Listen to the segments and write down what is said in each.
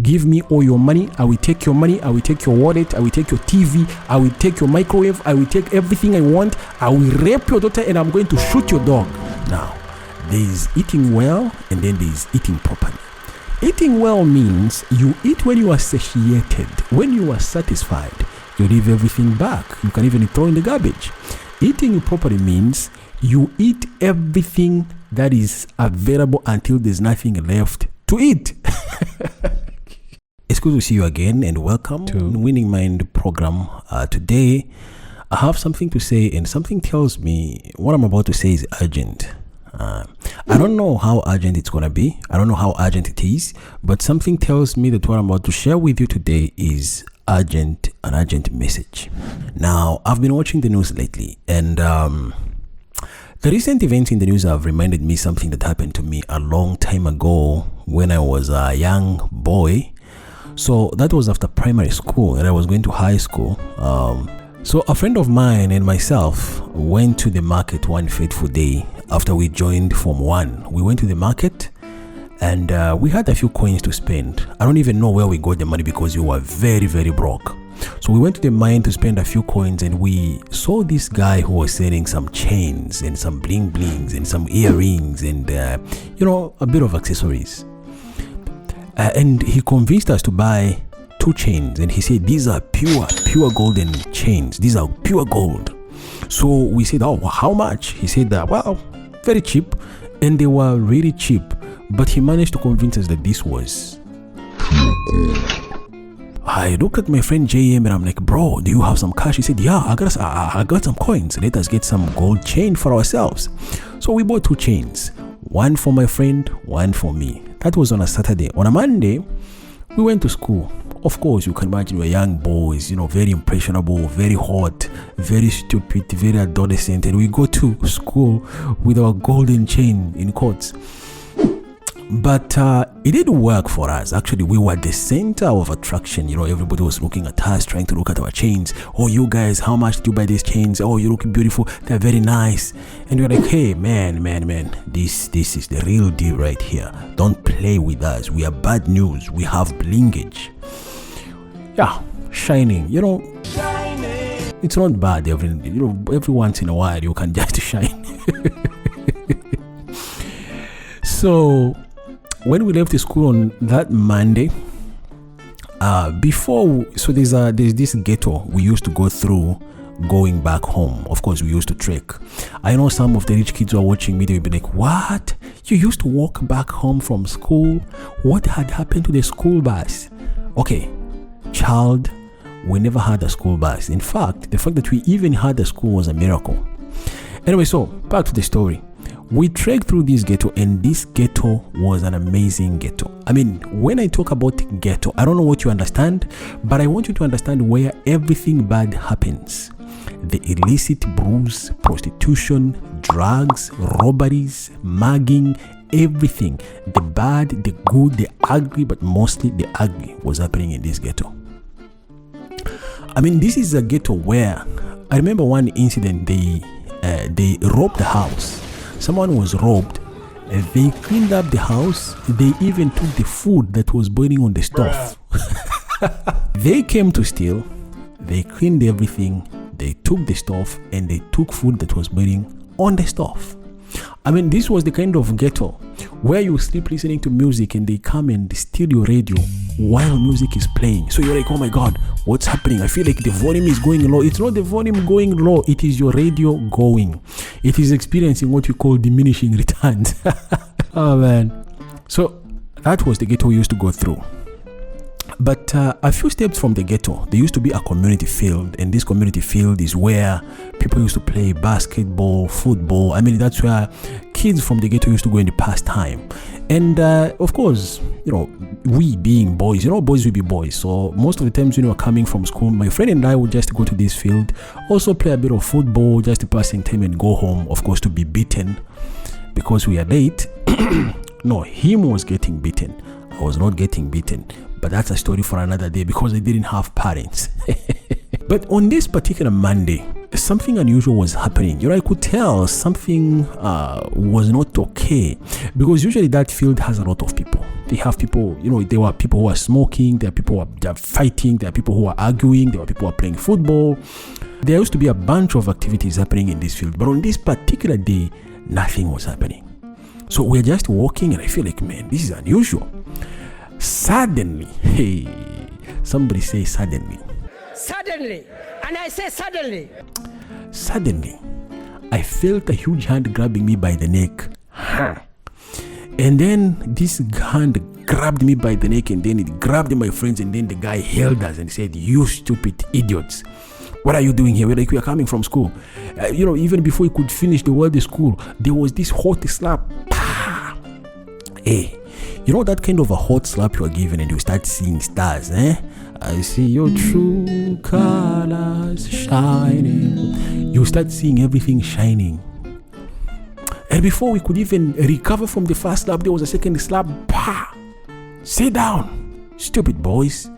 Give me all your money. I will take your money. I will take your wallet. I will take your TV. I will take your microwave. I will take everything I want. I will rape your daughter and I'm going to shoot your dog. Now, there is eating well and then there is eating properly. Eating well means you eat when you are satiated. When you are satisfied, you leave everything back. You can even throw in the garbage. Eating properly means you eat everything that is available until there's nothing left to eat. It's good to see you again and welcome to Winning Mind program. Today, I have something to say and something tells me what I'm about to say is urgent. I don't know how urgent it's going to be. I don't know how urgent it is, but something tells me that what I'm about to share with you today is an urgent message. Now, I've been watching the news lately and the recent events in the news have reminded me something that happened to me a long time ago when I was a young boy. So that was after primary school and I was going to high school. So a friend of mine and myself went to the market one fateful day after we joined Form 1. We went to the market and we had a few coins to spend. I don't even know where we got the money because we were very, very broke. So we went to the mine to spend a few coins and we saw this guy who was selling some chains and some bling blings and some earrings and, a bit of accessories. And he convinced us to buy 2 chains and he said, these are pure golden chains. These are pure gold. So we said, oh, how much? He said that, well, very cheap. And they were really cheap. But he managed to convince us that this was pure gold. I looked at my friend JM and I'm like, bro, do you have some cash? He said, yeah, I got some coins. Let us get some gold chain for ourselves. So we bought 2 chains. One for my friend, one for me. That was on a Saturday. On a Monday, we went to school. Of course, you can imagine we're young boys, very impressionable, very hot, very stupid, very adolescent. And we go to school with our golden chain in quotes. But it didn't work for us. Actually, we were the center of attraction. Everybody was looking at us, trying to look at our chains. Oh, you guys, how much did you buy these chains? Oh, you're looking beautiful. They're very nice. And we're like, hey, man, this is the real deal right here. Don't play with us. We are bad news. We have blingage. Yeah, shining. Shining. It's not bad. Every once in a while, you can just shine. So when we left the school on that Monday, there's this ghetto we used to go through going back home. Of course, we used to trek. I know some of the rich kids who are watching me, they'll be like, what? You used to walk back home from school? What had happened to the school bus? Okay, child, we never had a school bus. In fact, the fact that we even had a school was a miracle. Anyway, so back to the story. We trekked through this ghetto and this ghetto was an amazing ghetto. I mean, when I talk about ghetto, I don't know what you understand, but I want you to understand where everything bad happens. The illicit brews, prostitution, drugs, robberies, mugging, everything. The bad, the good, the ugly, but mostly the ugly was happening in this ghetto. I mean, this is a ghetto where I remember one incident, they robbed the house. Someone was robbed. They cleaned up the house. They even took the food that was boiling on the stove. They came to steal. They cleaned everything. They took the stove and they took food that was boiling on the stove. I mean, this was the kind of ghetto where you sleep listening to music and they come and steal your radio while music is playing. So you're like, oh my God, what's happening? I feel like the volume is going low. It's not the volume going low. It is your radio going. It is experiencing what we call diminishing returns. Oh man. So that was the ghetto we used to go through. But a few steps from the ghetto, there used to be a community field, and this community field is where people used to play basketball, football. I mean, that's where kids from the ghetto used to go in the pastime. And of course, we being boys, boys will be boys. So most of the times when we were coming from school, my friend and I would just go to this field, also play a bit of football, just to pass in time and go home, of course, to be beaten because we are late. No, him was getting beaten. I was not getting beaten. But that's a story for another day because I didn't have parents. But on this particular Monday, something unusual was happening. I could tell something was not okay because usually that field has a lot of people. They have people, there were people who are smoking, there are people who are fighting, there are people who are arguing, there were people who are playing football. There used to be a bunch of activities happening in this field, but on this particular day, nothing was happening. So we're just walking, and I feel like, man, this is unusual. Suddenly, hey, somebody say suddenly. Suddenly, and I say suddenly. Suddenly, I felt a huge hand grabbing me by the neck. And then this hand grabbed me by the neck, and then it grabbed my friends, and then the guy held us and said, "You stupid idiots. What are you doing here?" We're like, "We are coming from school." Even before he could finish the word school, there was this hot slap. Hey, that kind of a hot slap you are given and you start seeing stars, I see your true colors shining. You start seeing everything shining. And before we could even recover from the first slap, there was a second slap. Sit down, stupid boys.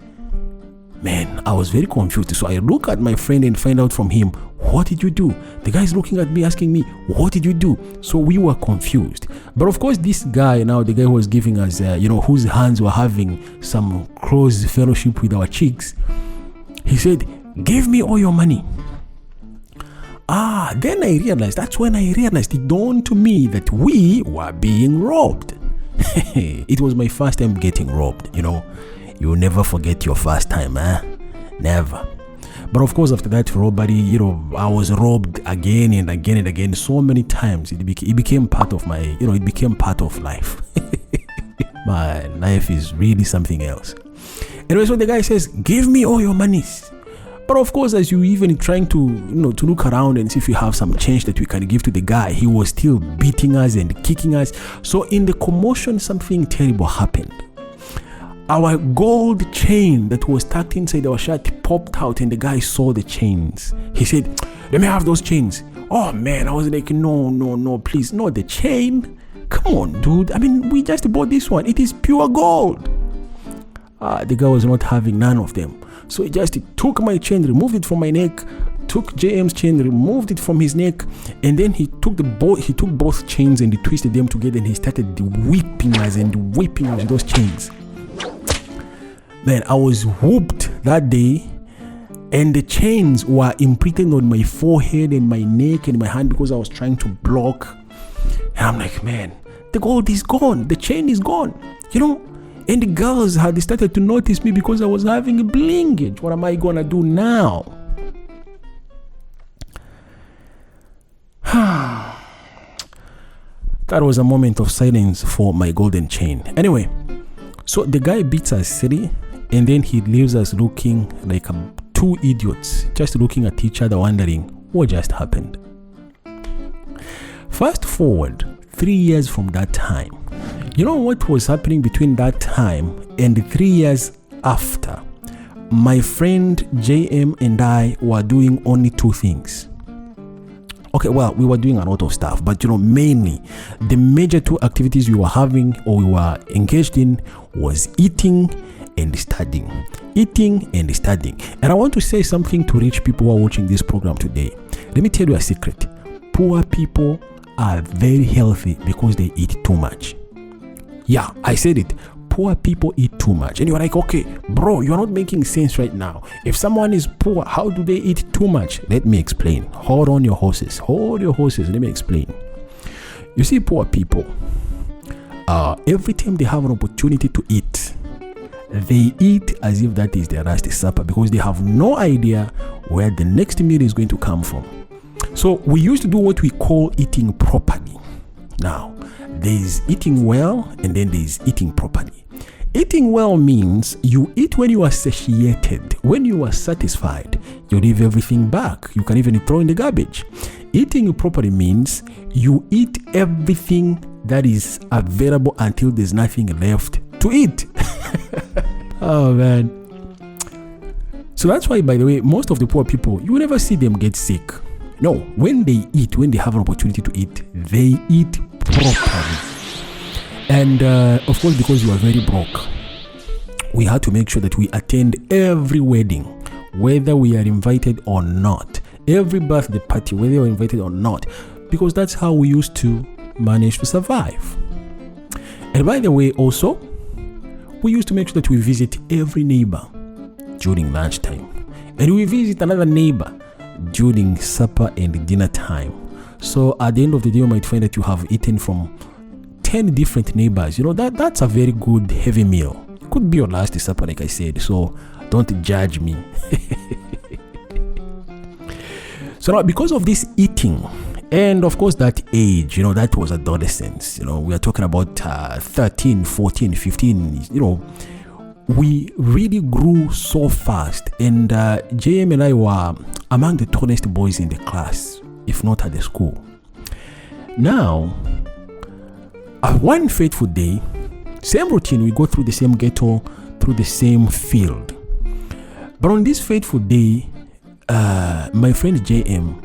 Man, I was very confused. So I look at my friend and find out from him, what did you do? The guy's looking at me asking me, what did you do? So we were confused. But of course, this guy now, the guy who was giving us, whose hands were having some close fellowship with our cheeks, he said, "Give me all your money." Then I realized, that's when I realized, it dawned to me that we were being robbed. It was my first time getting robbed, You never forget your first time, Never. But of course, after that robbery, I was robbed again and again and again, so many times. It became part of my, it became part of life. My life is really something else. Anyway, so the guy says, "Give me all your monies." But of course, as you even trying to, to look around and see if you have some change that we can give to the guy, he was still beating us and kicking us. So in the commotion, something terrible happened. Our gold chain that was tucked inside our shirt popped out, and the guy saw the chains. He said, "Let me have those chains." Oh man, I was like, no, please, no, the chain. Come on, dude. I mean, we just bought this one. It is pure gold. The guy was not having none of them. So he just took my chain, removed it from my neck, took JM's chain, removed it from his neck, and then he took both chains and he twisted them together, and he started whipping us with those chains. Man, I was whooped that day, and the chains were imprinted on my forehead and my neck and my hand because I was trying to block. And I'm like, man, the gold is gone, the chain is gone, And the girls had started to notice me because I was having a blingage. What am I gonna do now? That was a moment of silence for my golden chain. Anyway, so the guy beats us silly, and then he leaves us looking like two idiots, just looking at each other, wondering what just happened. Fast forward 3 years from that time. You know what was happening between that time and the 3 years after? My friend JM and I were doing only two things. Okay, well, we were doing a lot of stuff, but mainly the major two activities we were having or we were engaged in was eating and studying. Eating and studying. And I want to say something to rich people who are watching this program today. Let me tell you a secret. Poor people are very healthy because they eat too much. Yeah, I said it. Poor people eat too much. And you're like, okay, bro, you're not making sense right now. If someone is poor, how do they eat too much? Let me explain. Hold on your horses. Hold your horses. Let me explain. You see, poor people, every time they have an opportunity to eat, they eat as if that is their last supper because they have no idea where the next meal is going to come from. So we used to do what we call eating properly. Now, there is eating well and then there is eating properly. Eating well means you eat when you are satiated. When you are satisfied, you leave everything back. You can even throw in the garbage. Eating properly means you eat everything that is available until there's nothing left to eat. Oh man. So that's why, by the way, most of the poor people, you will never see them get sick. No, when they eat, when they have an opportunity to eat, they eat properly. And of course, because you are very broke, we had to make sure that we attend every wedding, whether we are invited or not. Every birthday party, whether you're invited or not, because that's how we used to manage to survive. And by the way, also, we used to make sure that we visit every neighbor during lunchtime, and we visit another neighbor during supper and dinner time. So at the end of the day, you might find that you have eaten from 10 different neighbors. That's a very good heavy meal. Could be your last supper, like I said. So don't judge me. So now, because of this eating, and of course that age, that was adolescence. We are talking about 13, 14, 15. We really grew so fast, and JM and I were among the tallest boys in the class, if not at the school. Now, one fateful day, same routine, we go through the same ghetto, through the same field. But on this fateful day, my friend JM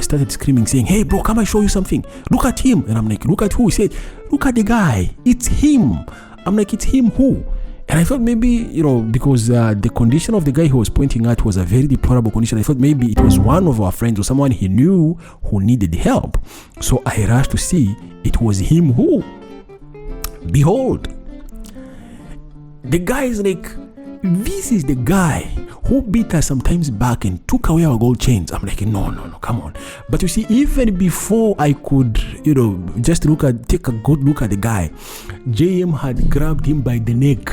started screaming, saying, "Hey bro, come and show you something. Look at him." And I'm like, "Look at who?" He said, "Look at the guy. It's him." I'm like, "It's him who?" And I thought maybe, because the condition of the guy he was pointing at was a very deplorable condition, I thought maybe it was one of our friends or someone he knew who needed help. So I rushed to see it was him who. Behold, the guy is like, "This is the guy who beat us sometimes back and took away our gold chains." I'm like, no, come on. But you see, even before I could, just take a good look at the guy, JM had grabbed him by the neck,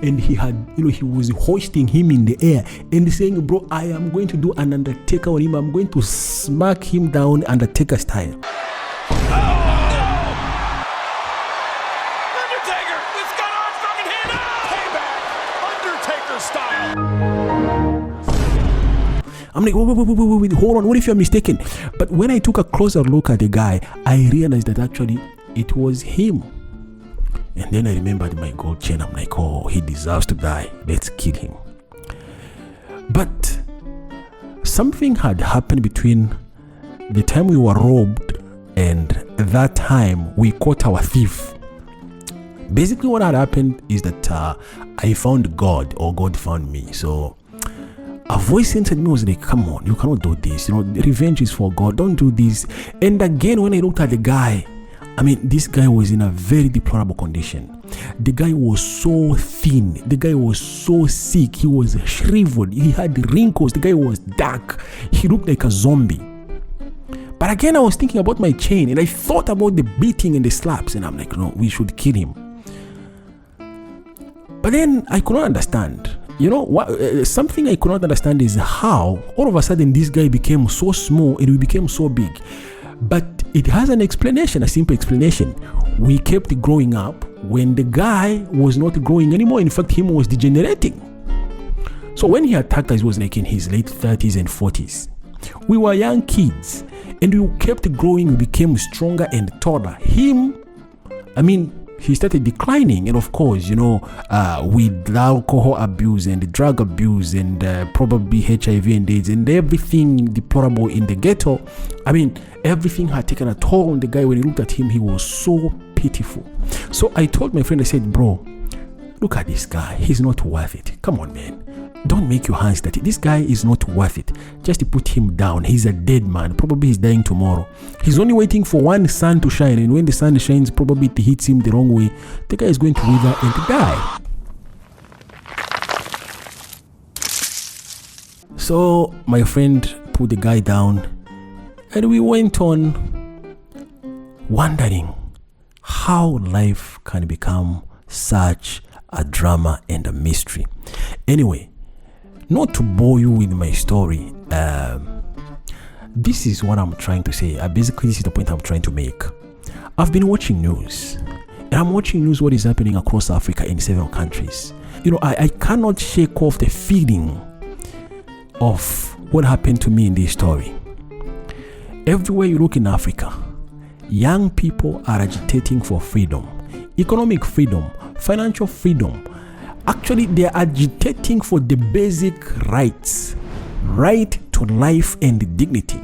and he had, he was hoisting him in the air and saying, "Bro, I am going to do an Undertaker on him. I'm going to smack him down Undertaker style." I'm like, wait, hold on, what if you're mistaken? But when I took a closer look at the guy, I realized that actually it was him. And then I remembered my gold chain. I'm like, oh, he deserves to die. Let's kill him. But something had happened between the time we were robbed and that time we caught our thief. Basically what had happened is that I found God, or God found me. So a voice inside me was like, "Come on, you cannot do this. Revenge is for God. Don't do this." And again, when I looked at the guy, this guy was in a very deplorable condition. The guy was so thin. The guy was so sick. He was shriveled. He had wrinkles. The guy was dark. He looked like a zombie. But again, I was thinking about my chain, and I thought about the beating and the slaps, and I'm like, no, we should kill him. But then I could not understand. Something I could not understand is how all of a sudden this guy became so small and we became so big. But it has an explanation, a simple explanation. We kept growing up when the guy was not growing anymore. In fact, him was degenerating. So when he attacked us, he was like in his late 30s and 40s. We were young kids and we kept growing. We became stronger and taller. Him, he started declining, and of course, with alcohol abuse and drug abuse and probably HIV and AIDS and everything deplorable in the ghetto, everything had taken a toll on the guy. When you looked at him, he was so pitiful. So I told my friend, I said, "Bro, look at this guy. He's not worth it. Come on, man. Don't make your hands dirty. This guy is not worth it. Just put him down. He's a dead man. Probably he's dying tomorrow. He's only waiting for one sun to shine, and when the sun shines, probably it hits him the wrong way. The guy is going to wither and die." So my friend put the guy down, and we went on wondering how life can become such a drama and a mystery. Anyway, not to bore you with my story, this is what I'm trying to say. Basically, this is the point I'm trying to make. I've been watching news, and I'm watching news what is happening across Africa in several countries. I cannot shake off the feeling of what happened to me in this story. Everywhere you look in Africa, young people are agitating for freedom, economic freedom, financial freedom. Actually, they are agitating for the basic rights, right to life and dignity.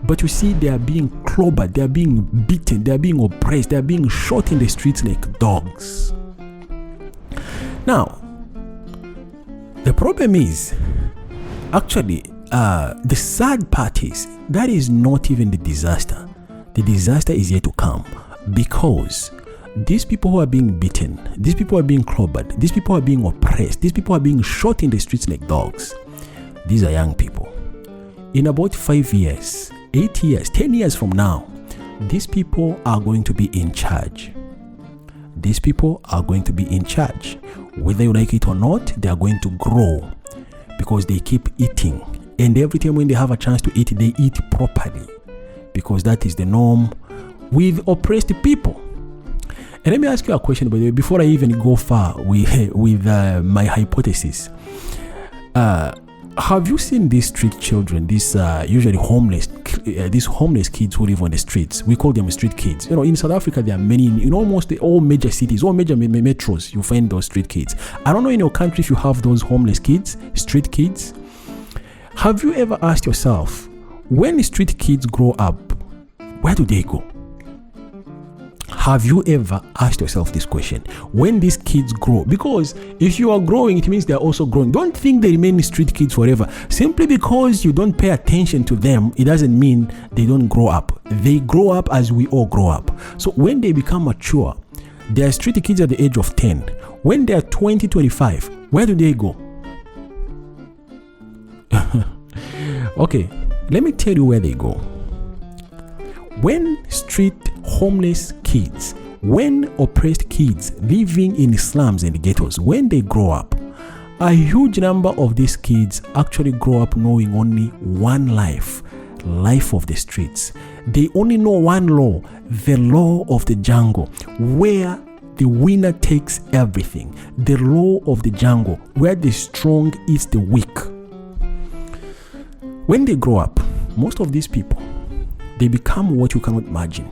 But you see, they are being clobbered, they are being beaten, they are being oppressed, they are being shot in the streets like dogs. Now, the problem is, actually, the sad part is, that is not even the disaster. The disaster is yet to come, because These people who are being beaten, these people are being clobbered, these people are being oppressed, these people are being shot in the streets like dogs. These are young people. In about 5 years, 8 years, 10 years from now, these people are going to be in charge. These people are going to be in charge. Whether you like it or not, they are going to grow because they keep eating. And every time when they have a chance to eat, they eat properly because that is the norm with oppressed people. And let me ask you a question, by the way, before I even go far with my hypothesis. Have you seen these street children, these usually homeless, these homeless kids who live on the streets? We call them street kids. You know, in South Africa, there are many, in almost all major cities, all major metros, you find those street kids. I don't know in your country if you have those homeless kids, street kids. Have you ever asked yourself, when street kids grow up, where do they go? Have you ever asked yourself this question? When these kids grow, because if you are growing, it means they are also growing. Don't think they remain street kids forever. Simply because you don't pay attention to them, it doesn't mean they don't grow up. They grow up as we all grow up. So when they become mature, they are street kids at the age of 10. When they are 20, 25, where do they go? Okay, let me tell you where they go. When street homeless kids, when oppressed kids living in slums and ghettos, when they grow up, a huge number of these kids actually grow up knowing only one life of the streets. They only know one law, the law of the jungle, where the winner takes everything. The law of the jungle, where the strong eats the weak. When they grow up, most of these people, they become what you cannot imagine.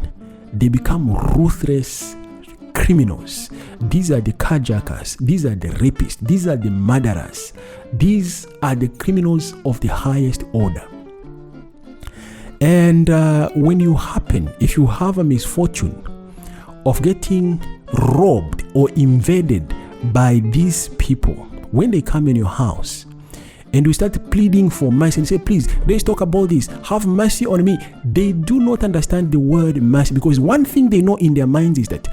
They become ruthless criminals. These are the carjackers. These are the rapists. These are the murderers. These are the criminals of the highest order. And if you have a misfortune of getting robbed or invaded by these people, when they come in your house, and we start pleading for mercy and say, please, let's talk about this. Have mercy on me. They do not understand the word mercy, because one thing they know in their minds is that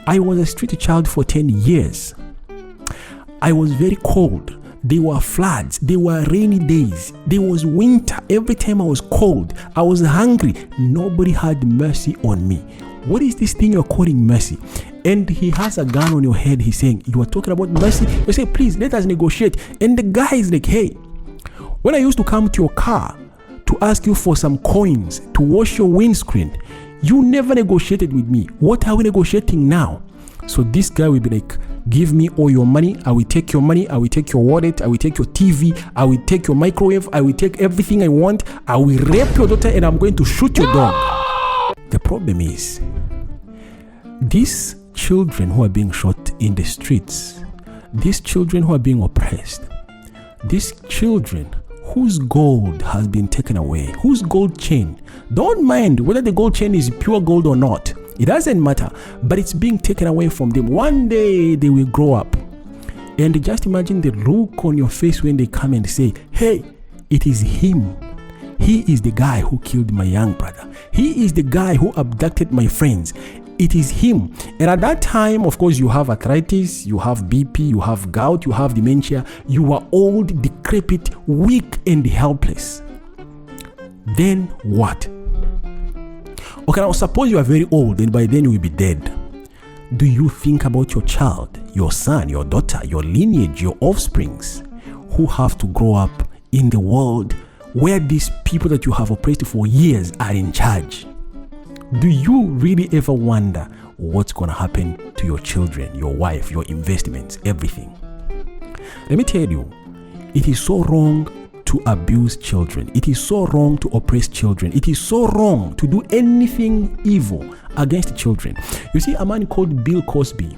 I was a street child for 10 years. I was very cold. There were floods. There were rainy days. There was winter. Every time I was cold, I was hungry. Nobody had mercy on me. What is this thing you're calling mercy? And he has a gun on your head. He's saying, you are talking about mercy? You say, please, let us negotiate. And the guy is like, hey, when I used to come to your car to ask you for some coins to wash your windscreen, you never negotiated with me. What are we negotiating now? So this guy will be like, give me all your money. I will take your money. I will take your wallet. I will take your TV. I will take your microwave. I will take everything I want. I will rape your daughter and I'm going to shoot your dog. The problem is, these children who are being shot in the streets, these children who are being oppressed, these children whose gold has been taken away, whose gold chain, don't mind whether the gold chain is pure gold or not, it doesn't matter, but it's being taken away from them. One day they will grow up, and just imagine the look on your face when they come and say, hey, it is him. He is the guy who killed my young brother. He is the guy who abducted my friends. It is him. And at that time, of course, you have arthritis, you have BP, you have gout, you have dementia. You are old, decrepit, weak, and helpless. Then what? Okay, now suppose you are very old and by then you will be dead. Do you think about your child, your son, your daughter, your lineage, your offsprings, who have to grow up in the world where these people that you have oppressed for years are in charge? Do you really ever wonder what's going to happen to your children, your wife, your investments, everything? Let me tell you, it is so wrong to abuse children. It is so wrong to oppress children. It is so wrong to do anything evil against children. You see, a man called Bill Cosby,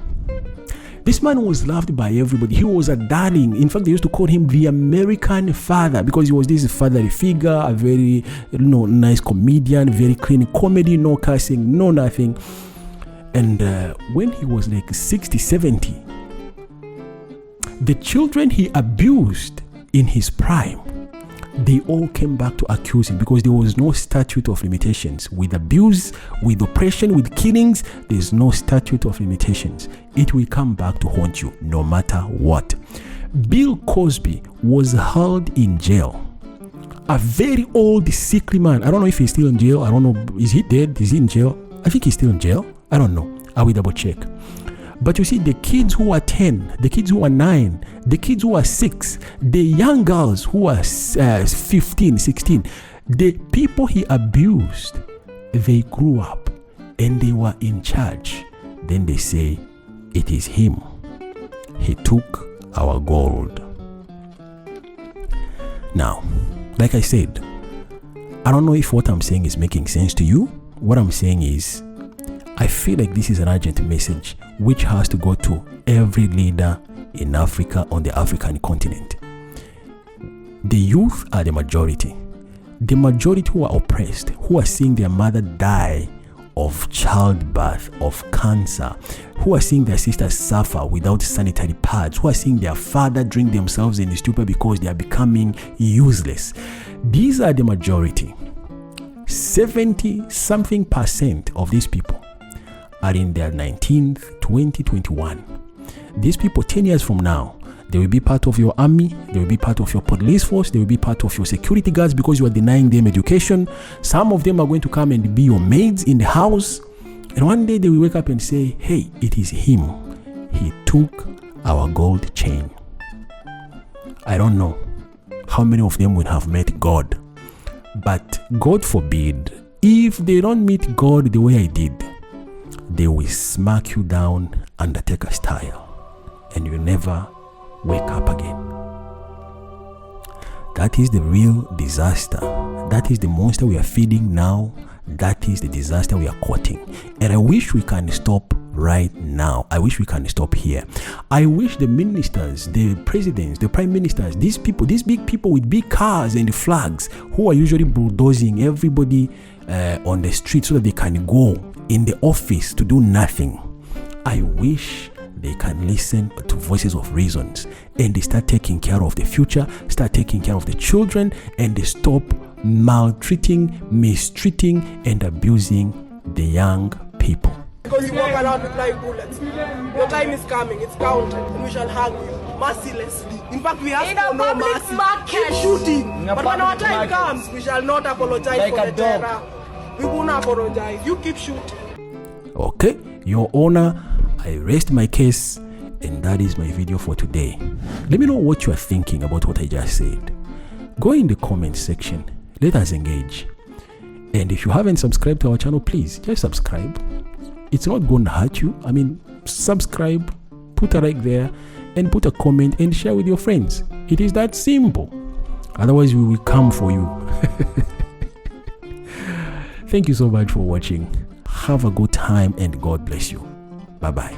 this man was loved by everybody. He was a darling. In fact, they used to call him the American father because he was this fatherly figure, a very nice comedian, very clean comedy, no cursing, no nothing. And when he was like 60, 70, the children he abused in his prime they all came back to accuse him because there was no statute of limitations. With abuse, with oppression, with killings, there's no statute of limitations. It will come back to haunt you no matter what. Bill Cosby was held in jail. A very old, sickly man. I don't know if he's still in jail. I don't know. Is he dead? Is he in jail? I think he's still in jail. I don't know. I will double check. But you see, the kids who are 10, the kids who are 9, the kids who are 6, the young girls who are 15, 16, the people he abused, they grew up and they were in charge. Then they say, it is him. He took our gold. Now, like I said, I don't know if what I'm saying is making sense to you. What I'm saying is, I feel like this is an urgent message which has to go to every leader in Africa, on the African continent. The youth are the majority. The majority who are oppressed, who are seeing their mother die of childbirth, of cancer, who are seeing their sisters suffer without sanitary pads, who are seeing their father drink themselves in the stupor because they are becoming useless. These are the majority. 70-something% of these people are in their 19th, 20, 21. These people 10 years from now, they will be part of your army, they will be part of your police force, they will be part of your security guards because you are denying them education. Some of them are going to come and be your maids in the house. And one day they will wake up and say, hey, it is him. He took our gold chain. I don't know how many of them will have met God. But God forbid, if they don't meet God the way I did, they will smack you down Undertaker style. And you never wake up again. That is the real disaster. That is the monster we are feeding now. That is the disaster we are courting. And I wish we can stop right now. I wish we can stop here. I wish the ministers, the presidents, the prime ministers, these people, these big people with big cars and flags who are usually bulldozing everybody on the street so that they can go in the office to do nothing. I wish they can listen to voices of reasons and they start taking care of the future, start taking care of the children, and they stop maltreating, mistreating, and abusing the young people. Because you walk around with live bullets. Your time is coming, it's counted, and we shall hang you mercilessly. In fact, we ask for no mercy. Keep shooting. But when our time comes, we shall not apologize for the terror. We won't apologize. You keep shooting. Okay, Your Honor, I rest my case, and that is my video for today. Let me know what you are thinking about what I just said. Go in the comment section. Let us engage. And if you haven't subscribed to our channel, please just subscribe. It's not going to hurt you. I mean, subscribe, put a like there, and put a comment and share with your friends. It is that simple. Otherwise, we will come for you. Thank you so much for watching. Have a good time and God bless you. Bye-bye.